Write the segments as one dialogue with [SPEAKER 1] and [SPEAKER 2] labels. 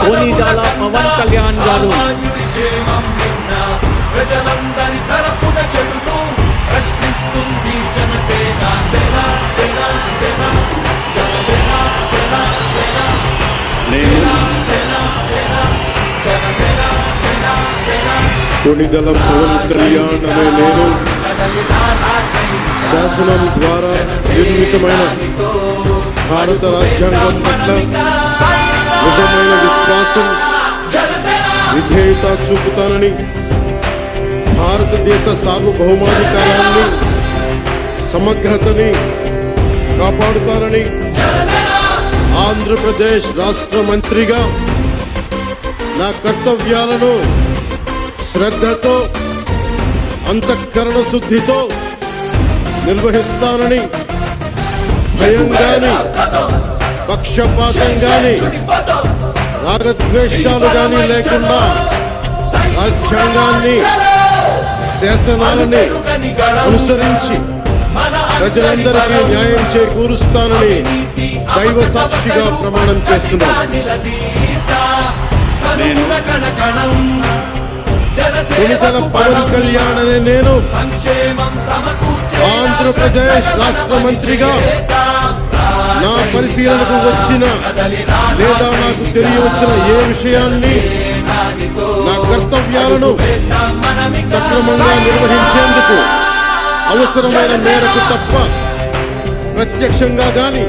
[SPEAKER 1] కొనిదల పవన్ కళ్యాణ్ గారు
[SPEAKER 2] ప్రజలందరి తరపున చెడును ప్రశ్నిస్తుంది జనసేన. సేన సేన సేన జనసేన సేన సేన సేన సేన సేన జనసేన సేన సేన.
[SPEAKER 3] కొనిదల పవన్ కళ్యాణ్ అనే నేను శాసనం ద్వారా నిర్మితమైన భారత రాజ్యాంగం పట్ల నిజమైన విశ్వాసం విధేయత చూపుతానని, భారతదేశ సార్వభౌమాధికారాన్ని సమగ్రతని కాపాడుతానని, ఆంధ్రప్రదేశ్ రాష్ట్ర మంత్రిగా నా కర్తవ్యాలను శ్రద్ధతో అంతఃకరణ శుద్ధితో నిర్వహిస్తానని, భయం గాని పక్షపాతం గాని రాగద్వేషాలు గాని లేకుండా రాజ్యాంగాన్ని శాసనాలని అనుసరించి ప్రజలందరికీ న్యాయం చేకూరుస్తానని దైవ సాక్షిగా ప్రమాణం చేస్తున్నాను. కొనిదల పవన్ కళ్యాణ్ అనే నేను ఆంధ్రప్రదేశ్ రాష్ట్ర మంత్రిగా నా పరిశీలనకు వచ్చిన లేదా నాకు తెలియవచ్చిన ఏ విషయాన్ని నా కర్తవ్యాలను సక్రమంగా నిర్వహించేందుకు అవసరమైన మేరకు తప్ప ప్రత్యక్షంగా గాని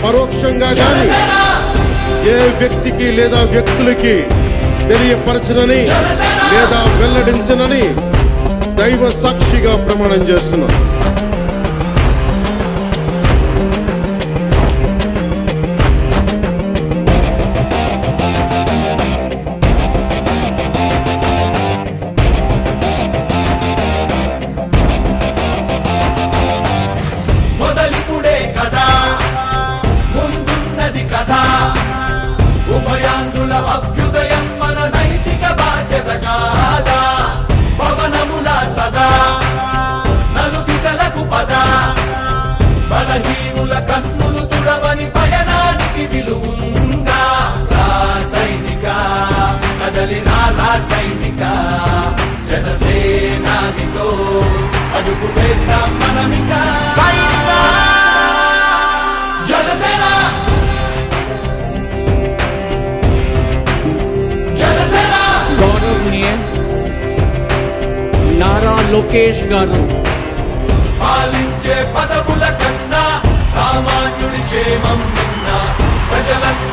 [SPEAKER 3] పరోక్షంగా గాని ఏ వ్యక్తికి లేదా వ్యక్తులకి తెలియపరచనని లేదా వెల్లడించనని దైవ సాక్షిగా ప్రమాణం చేస్తున్నాను.
[SPEAKER 2] మొదలిపుడే కదా ముందున్నది కదా, ఉభయాంధ్రుల అభ్యుదయం మన నైతిక బాధ్యత కాదా. పవనముల సదా నలు దిశలకు పద, బలహీనుల కన్నులు తుడవని పయనానికి విలువుందా. రాసైనిక కదలిరా రాసైనిక, జనసేనానితో అడుగు వేద్దాం మనమిక. జనసేన జనసేన.
[SPEAKER 1] గౌరవనీయ నారా లోకేష్ గారు
[SPEAKER 2] పాలించే పదవుల కన్నా సామాన్యుడి క్షేమం నిన్న ప్రజలందరూ